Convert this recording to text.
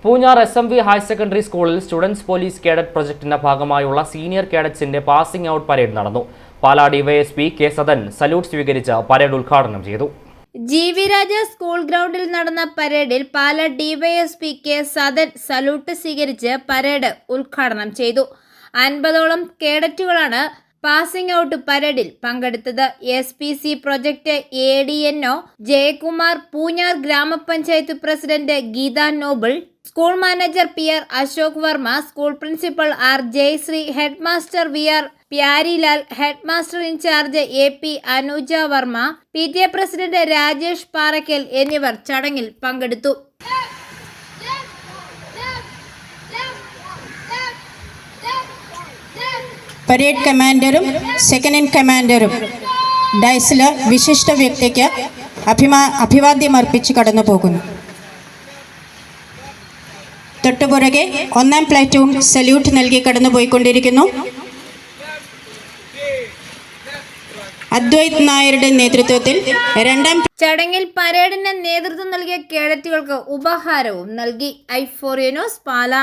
Poonjar SMV higher secondary സ്കൂളിൽ students police cadet പ്രൊജക്ടിന്റെ ഭാഗമായുള്ള സീനിയർ കേഡറ്റ്സിന്റെ പാസിംഗ് ഔട്ട് പരേഡ് നടന്നു. Pala DYSP K Sadan salute സ്വീകരിച്ച് പരേഡ് ഉദ്ഘാടനം ചെയ്തു. GV രാജ സ്കൂൾ ഗ്രൗണ്ടിൽ നടന്ന പരേഡിൽ Pala DYSP K Sadan salute സ്വീകരിച്ച് പരേഡ് ഉദ്ഘാടനം ചെയ്തു. 50ഓളം കേഡറ്റുകളാണ് പാസിംഗ് ഔട്ട് പരേഡിൽ പങ്കെടുത്തത്. SPC project ADNO Jayakumar, Poonjar ഗ്രാമപഞ്ചായത്ത് president Geetha Noble, school manager PR Ashok Varma, school principal R Jayasree, head master VR Pyarilal, head master in charge AP Anuja Varma, PTA president Rajesh Parakkal എന്നിവർ ചടങ്ങിൽ പങ്കെടുത്തു. പരേഡ് കമാൻഡറും സെക്കൻഡ് ഇൻ കമാൻഡറും ഡയസിലെ വിശിഷ്ട വ്യക്തിക്ക് അഭിവാദ്യം അർപ്പിച്ച് കടന്നു പോകുന്നു. തൊട്ടുപുറകെ 1ാം പ്ലാറ്റൂൺ സല്യൂട്ട് നൽകി കടന്നുപോയിക്കൊണ്ടിരിക്കുന്നു. അദ്വൈത് നായരുടെ നേതൃത്വത്തിൽ 2ാം ചടങ്ങിൽ പരേഡിന് നേതൃത്വം നൽകിയ കേഡറ്റുകൾക്ക് ഉപഹാരവും നൽകി. I4A news Pala.